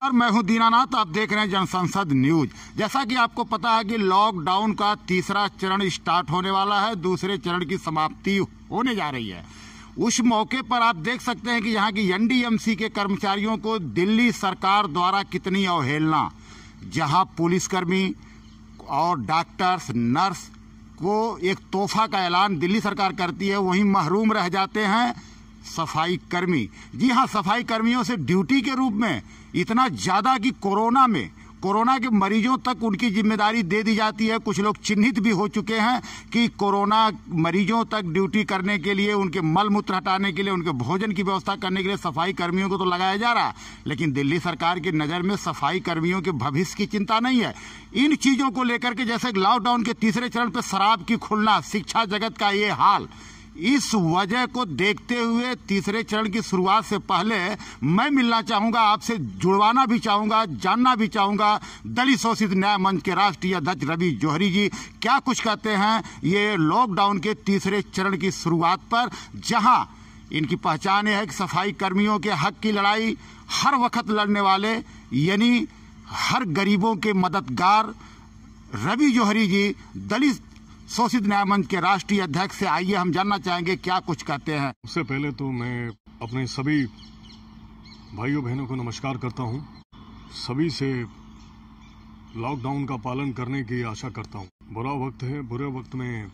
नमस्कार, मैं हूं दीनानाथ। आप देख रहे हैं जनसंसद न्यूज। जैसा कि आपको पता है कि लॉकडाउन का तीसरा चरण स्टार्ट होने वाला है, दूसरे चरण की समाप्ति होने जा रही है। उस मौके पर आप देख सकते हैं कि यहाँ की एनडीएमसी के कर्मचारियों को दिल्ली सरकार द्वारा कितनी अवहेलना, जहां पुलिसकर्मी और डॉक्टर्स, नर्स को एक तोहफा का ऐलान दिल्ली सरकार करती है, वहीं महरूम रह जाते हैं सफाई कर्मी। जी हां, सफाई कर्मियों से ड्यूटी के रूप में इतना ज्यादा कि कोरोना के मरीजों तक उनकी जिम्मेदारी दे दी जाती है। कुछ लोग चिन्हित भी हो चुके हैं कि कोरोना मरीजों तक ड्यूटी करने के लिए, उनके मल मूत्र हटाने के लिए, उनके भोजन की व्यवस्था करने के लिए सफाई कर्मियों को तो लगाया जा रहा है, लेकिन दिल्ली सरकार की नजर में सफाई कर्मियों के भविष्य की चिंता नहीं है। इन चीजों को लेकर के, जैसे लॉकडाउन के तीसरे चरण पर शराब की खुलना, शिक्षा जगत का ये हाल, इस वजह को देखते हुए तीसरे चरण की शुरुआत से पहले मैं मिलना चाहूंगा, आपसे जुड़वाना भी चाहूंगा, जानना भी चाहूंगा दलित शोषित न्याय मंच के राष्ट्रीय अध्यक्ष रवि जौहरी जी क्या कुछ कहते हैं ये लॉकडाउन के तीसरे चरण की शुरुआत पर, जहां इनकी पहचान है कि सफाई कर्मियों के हक की लड़ाई हर वक्त लड़ने वाले, यानी हर गरीबों के मददगार रवि जौहरी जी दलित शोषित न्याय मंच के राष्ट्रीय अध्यक्ष से आइए हम जानना चाहेंगे क्या कुछ कहते हैं। सबसे पहले तो मैं अपने सभी भाइयों बहनों को नमस्कार करता हूं। सभी से लॉकडाउन का पालन करने की आशा करता हूं। बुरा वक्त है, बुरे वक्त में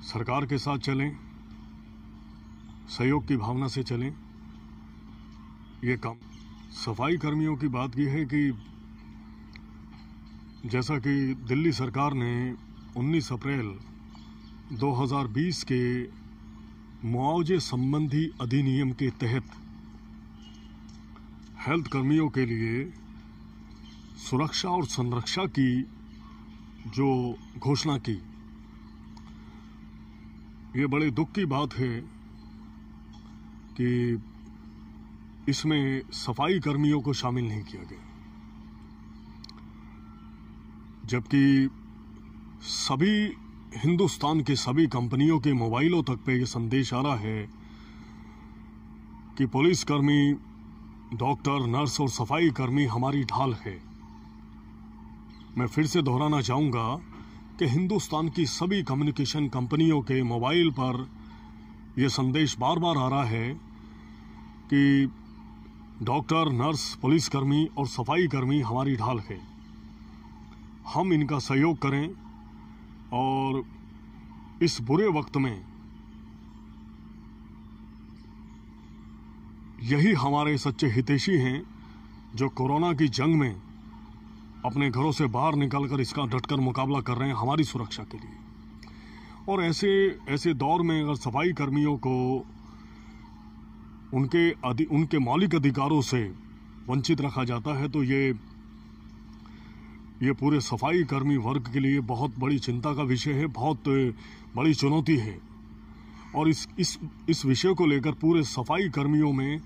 सरकार के साथ चलें, सहयोग की भावना से चलें। ये काम सफाई कर्मियों की बात यह है कि जैसा कि दिल्ली सरकार ने 19 अप्रैल 2020 के मुआवजे संबंधी अधिनियम के तहत हेल्थ कर्मियों के लिए सुरक्षा और संरक्षा की जो घोषणा की, ये बड़े दुख की बात है कि इसमें सफाई कर्मियों को शामिल नहीं किया गया, जबकि सभी हिंदुस्तान के सभी कंपनियों के मोबाइलों तक पे ये संदेश आ रहा है कि पुलिसकर्मी, डॉक्टर, नर्स और सफाई कर्मी हमारी ढाल है। मैं फिर से दोहराना चाहूंगा कि हिंदुस्तान की सभी कम्युनिकेशन कंपनियों के मोबाइल पर यह संदेश बार बार आ रहा है कि डॉक्टर, नर्स, पुलिसकर्मी और सफाई कर्मी हमारी ढाल है। हम इनका सहयोग करें और इस बुरे वक्त में यही हमारे सच्चे हितैषी हैं जो कोरोना की जंग में अपने घरों से बाहर निकलकर इसका डटकर मुकाबला कर रहे हैं हमारी सुरक्षा के लिए। और ऐसे दौर में अगर सफाई कर्मियों को उनके मौलिक अधिकारों से वंचित रखा जाता है तो ये पूरे सफाई कर्मी वर्ग के लिए बहुत बड़ी चिंता का विषय है, बहुत बड़ी चुनौती है। और इस विषय को लेकर पूरे सफाई कर्मियों में,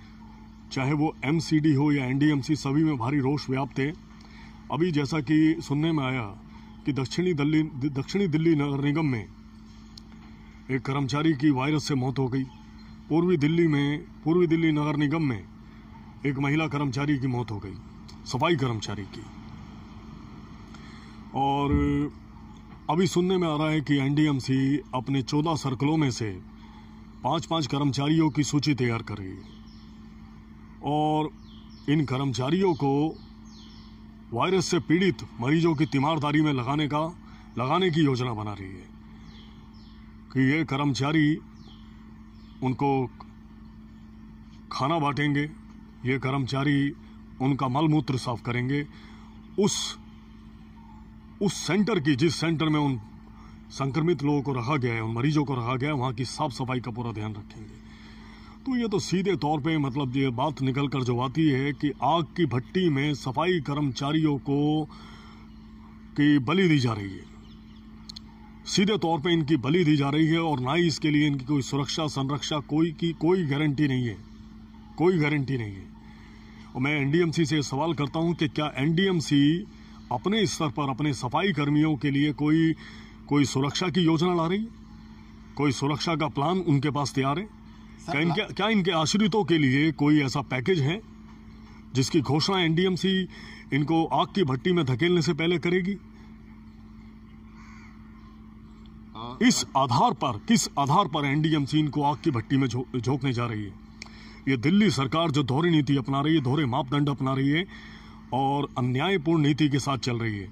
चाहे वो एमसीडी हो या एनडीएमसी, सभी में भारी रोष व्याप्त है। अभी जैसा कि सुनने में आया कि दक्षिणी दिल्ली नगर निगम में एक कर्मचारी की वायरस से मौत हो गई। पूर्वी दिल्ली नगर निगम में एक महिला कर्मचारी की मौत हो गई, सफाई कर्मचारी की। और अभी सुनने में आ रहा है कि एनडीएमसी अपने 14 सर्कलों में से 5-5 कर्मचारियों की सूची तैयार कर रही है और इन कर्मचारियों को वायरस से पीड़ित मरीजों की तीमारदारी में लगाने की योजना बना रही है कि ये कर्मचारी उनको खाना बांटेंगे, ये कर्मचारी उनका मल मूत्र साफ करेंगे। उस सेंटर की, जिस सेंटर में उन संक्रमित लोगों को रखा गया है, उन मरीजों को रखा गया है, वहां की साफ सफाई का पूरा ध्यान रखेंगे। तो ये तो सीधे तौर पे मतलब ये बात निकल कर जो आती है कि आग की भट्टी में सफाई कर्मचारियों की बलि दी जा रही है, सीधे तौर पे इनकी बलि दी जा रही है। और ना ही इसके लिए इनकी कोई सुरक्षा, संरक्षा कोई गारंटी नहीं है, कोई गारंटी नहीं है। और मैं एनडीएमसी से सवाल करता हूं कि क्या एनडीएमसी अपने स्तर पर अपने सफाई कर्मियों के लिए कोई सुरक्षा की योजना ला रही है? कोई सुरक्षा का प्लान उनके पास तैयार है? क्या इनके आश्रितों के लिए कोई ऐसा पैकेज है जिसकी घोषणा एनडीएमसी इनको आग की भट्टी में धकेलने से पहले करेगी? किस आधार पर एनडीएमसी इनको आग की भट्टी में झोंकने जा रही है? ये दिल्ली सरकार जो दोहरी नीति अपना रही है, दोहरे मापदंड अपना रही है और अन्यायपूर्ण नीति के साथ चल रही है।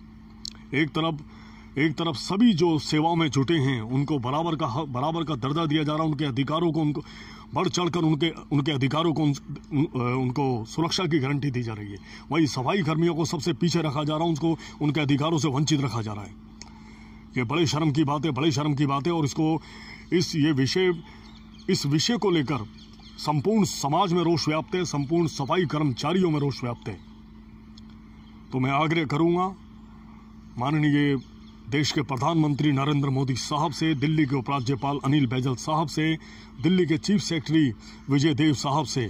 एक तरफ सभी जो सेवाओं में जुटे हैं उनको बराबर का दर्जा दिया जा रहा है, उनके अधिकारों को उनको बढ़ चढ़कर उनके अधिकारों को उनको सुरक्षा की गारंटी दी जा रही है। वही सफाई कर्मियों को सबसे पीछे रखा जा रहा है, उनको उनके अधिकारों से वंचित रखा जा रहा है। ये बड़े शर्म की बात है और इस विषय को लेकर संपूर्ण समाज में रोष व्याप्त है, संपूर्ण सफाई कर्मचारियों में रोष व्याप्त है। तो मैं आग्रह करूंगा माननीय देश के प्रधानमंत्री नरेंद्र मोदी साहब से, दिल्ली के उपराज्यपाल अनिल बैजल साहब से, दिल्ली के चीफ सेक्रेटरी विजय देव साहब से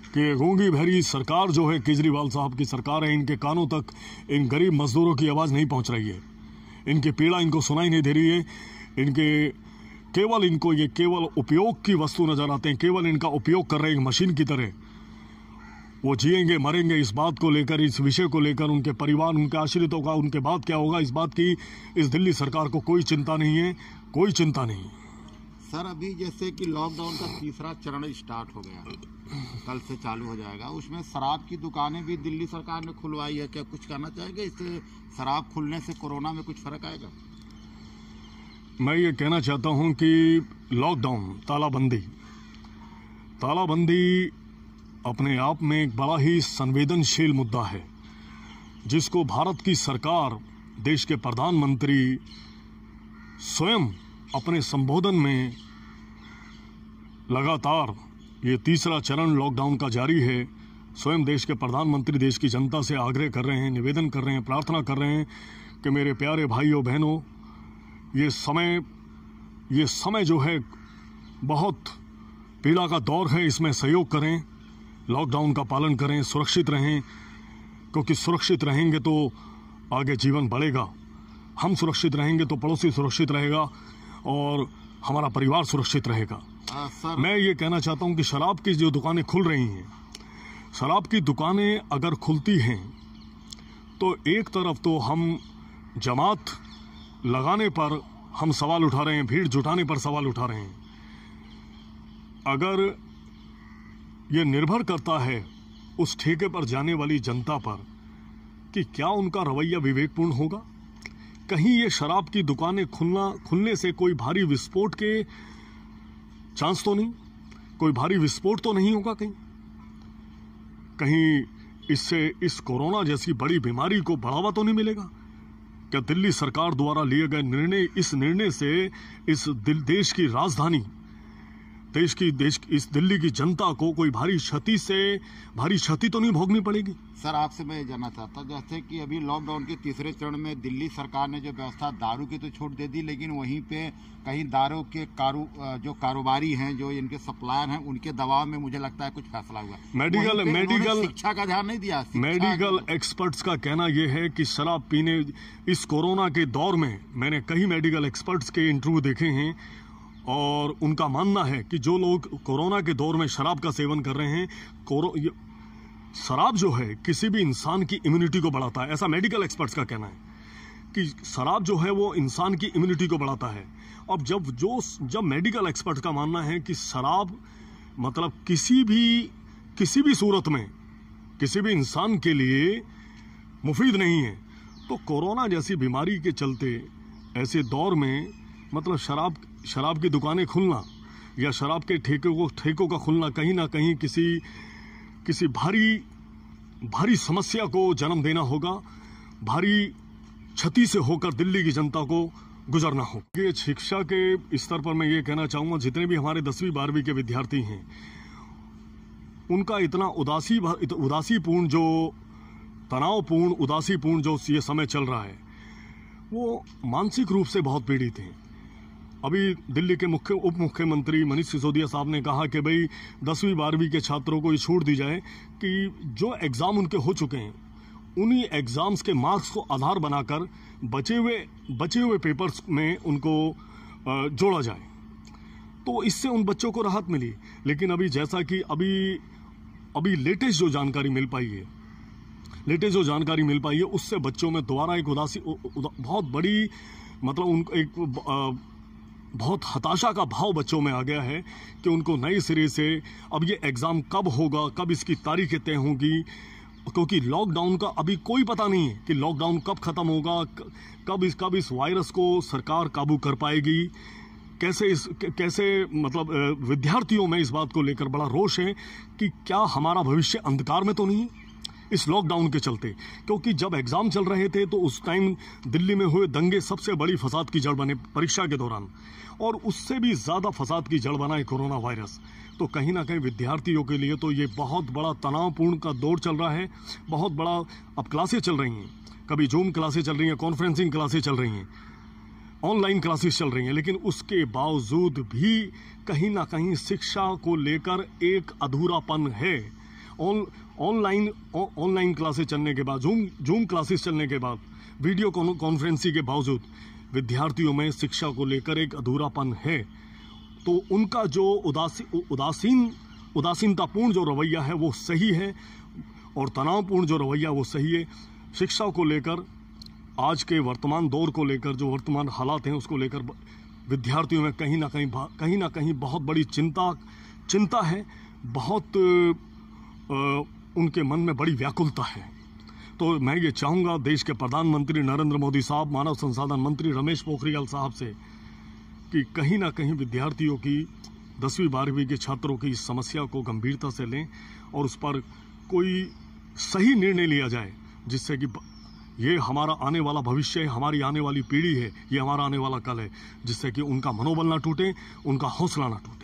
कि गूंगी बहरी सरकार जो है केजरीवाल साहब की सरकार है, इनके कानों तक इन गरीब मजदूरों की आवाज नहीं पहुंच रही है, इनकी पीड़ा इनको सुनाई नहीं दे रही है। इनको ये केवल उपयोग की वस्तु नजर आते हैं, केवल इनका उपयोग कर रहे हैं मशीन की तरह। वो जिएंगे मरेंगे इस बात को लेकर, इस विषय को लेकर उनके परिवार, उनके आश्रितों का उनके बाद क्या होगा इस बात की इस दिल्ली सरकार को कोई चिंता नहीं है, कोई चिंता नहीं। सर अभी जैसे कि लॉकडाउन का तीसरा चरण स्टार्ट हो गया, कल से चालू हो जाएगा, उसमें शराब की दुकानें भी दिल्ली सरकार ने खुलवाई है, क्या कुछ कहना चाहेंगे इससे? शराब खुलने से कोरोना में कुछ फर्क आएगा? मैं ये कहना चाहता हूं कि लॉकडाउन, तालाबंदी अपने आप में एक बड़ा ही संवेदनशील मुद्दा है, जिसको भारत की सरकार, देश के प्रधानमंत्री स्वयं अपने संबोधन में लगातार, ये तीसरा चरण लॉकडाउन का जारी है, स्वयं देश के प्रधानमंत्री देश की जनता से आग्रह कर रहे हैं, निवेदन कर रहे हैं, प्रार्थना कर रहे हैं कि मेरे प्यारे भाइयों बहनों, ये समय जो है बहुत पीड़ा का दौर है, इसमें सहयोग करें, लॉकडाउन का पालन करें, सुरक्षित रहें, क्योंकि सुरक्षित रहेंगे तो आगे जीवन बढ़ेगा, हम सुरक्षित रहेंगे तो पड़ोसी सुरक्षित रहेगा और हमारा परिवार सुरक्षित रहेगा। मैं ये कहना चाहता हूं कि शराब की जो दुकानें खुल रही हैं, शराब की दुकानें अगर खुलती हैं तो एक तरफ तो हम जमात लगाने पर हम सवाल उठा रहे हैं, भीड़ जुटाने पर सवाल उठा रहे हैं। अगर ये निर्भर करता है उस ठेके पर जाने वाली जनता पर कि क्या उनका रवैया विवेकपूर्ण होगा। कहीं ये शराब की दुकानें खुलने से कोई भारी विस्फोट के चांस तो नहीं, कोई भारी विस्फोट तो नहीं होगा कहीं इससे इस कोरोना जैसी बड़ी बीमारी को बढ़ावा तो नहीं मिलेगा? क्या दिल्ली सरकार द्वारा लिए गए इस निर्णय से इस देश की राजधानी, इस दिल्ली की जनता को कोई भारी क्षति तो नहीं भोगनी पड़ेगी? सर आपसे मैं जानना चाहता, जैसे कि अभी लॉकडाउन के तीसरे चरण में दिल्ली सरकार ने जो व्यवस्था, दारू की तो छूट दे दी, लेकिन वहीं पे कहीं दारू के जो कारोबारी हैं, जो इनके सप्लायर हैं, उनके दबाव में मुझे लगता है कुछ फैसला हुआ। मेडिकल शिक्षा का ध्यान नहीं दिया। मेडिकल एक्सपर्ट्स का कहना यह है कि शराब पीने इस कोरोना के दौर में, मैंने कई मेडिकल एक्सपर्ट्स के इंटरव्यू देखे हैं और उनका मानना है कि जो लोग कोरोना के दौर में शराब का सेवन कर रहे हैं, शराब जो है किसी भी इंसान की इम्यूनिटी को बढ़ाता है। ऐसा मेडिकल एक्सपर्ट्स का कहना है कि शराब जो है वो इंसान की इम्यूनिटी को बढ़ाता है। अब जब मेडिकल एक्सपर्ट का मानना है कि शराब मतलब किसी भी सूरत में किसी भी इंसान के लिए मुफीद नहीं है, तो कोरोना जैसी बीमारी के चलते ऐसे दौर में मतलब शराब की दुकानें खुलना या शराब के ठेकों का खुलना कहीं ना कहीं किसी भारी समस्या को जन्म देना होगा, भारी क्षति से होकर दिल्ली की जनता को गुजरना होगा। ये शिक्षा के स्तर पर मैं ये कहना चाहूंगा, जितने भी हमारे 10वीं 12वीं के विद्यार्थी हैं, उनका इतना उदासीपूर्ण जो तनावपूर्ण उदासीपूर्ण जो ये समय चल रहा है, वो मानसिक रूप से बहुत पीड़ित हैं। अभी दिल्ली के उप मुख्यमंत्री मनीष सिसोदिया साहब ने कहा कि भाई 10वीं 12वीं के छात्रों को ये छूट दी जाए कि जो एग्जाम उनके हो चुके हैं, उन्हीं एग्जाम्स के मार्क्स को आधार बनाकर बचे हुए पेपर्स में उनको जोड़ा जाए, तो इससे उन बच्चों को राहत मिली। लेकिन अभी जैसा कि अभी अभी लेटेस्ट जो जानकारी मिल पाई है उससे बच्चों में दोबारा एक बहुत बड़ी मतलब उनको एक बहुत हताशा का भाव बच्चों में आ गया है कि उनको नए सिरे से अब ये एग्जाम कब होगा, कब इसकी तारीखें तय होंगी, क्योंकि लॉकडाउन का अभी कोई पता नहीं है कि लॉकडाउन कब खत्म होगा, कब इस वायरस को सरकार काबू कर पाएगी, कैसे मतलब विद्यार्थियों में इस बात को लेकर बड़ा रोष है कि क्या हमारा भविष्य अंधकार में तो नहीं इस लॉकडाउन के चलते। क्योंकि जब एग्जाम चल रहे थे तो उस टाइम दिल्ली में हुए दंगे सबसे बड़ी फसाद की जड़ बने परीक्षा के दौरान, और उससे भी ज्यादा फसाद की जड़ बना है कोरोना वायरस। तो कहीं ना कहीं विद्यार्थियों के लिए तो ये बहुत बड़ा तनावपूर्ण का दौर चल रहा है, बहुत बड़ा। अब क्लासेस चल रही हैं, कभी जूम क्लासेस चल रही हैं, कॉन्फ्रेंसिंग क्लासेस चल रही हैं, ऑनलाइन क्लासेस चल रही हैं, लेकिन उसके बावजूद भी कहीं ना कहीं शिक्षा को लेकर एक अधूरापन है। ऑनलाइन क्लासेस चलने के बाद, जूम क्लासेस चलने के बाद, वीडियो कॉन्फ्रेंसिंग के बावजूद विद्यार्थियों में शिक्षा को लेकर एक अधूरापन है। तो उनका जो उदासीनतापूर्ण जो रवैया है वो सही है, और तनावपूर्ण जो रवैया वो सही है। शिक्षा को लेकर, आज के वर्तमान दौर को लेकर, जो वर्तमान हालात हैं उसको लेकर विद्यार्थियों में कहीं ना कहीं बहुत बड़ी चिंता है, बहुत उनके मन में बड़ी व्याकुलता है। तो मैं ये चाहूँगा देश के प्रधानमंत्री नरेंद्र मोदी साहब, मानव संसाधन मंत्री रमेश पोखरियाल साहब से कि कहीं ना कहीं विद्यार्थियों की 10वीं 12वीं के छात्रों की इस समस्या को गंभीरता से लें और उस पर कोई सही निर्णय लिया जाए, जिससे कि ये हमारा आने वाला भविष्य है, हमारी आने वाली पीढ़ी है, ये हमारा आने वाला कल है, जिससे कि उनका मनोबल ना टूटे, उनका हौसला ना टूटे।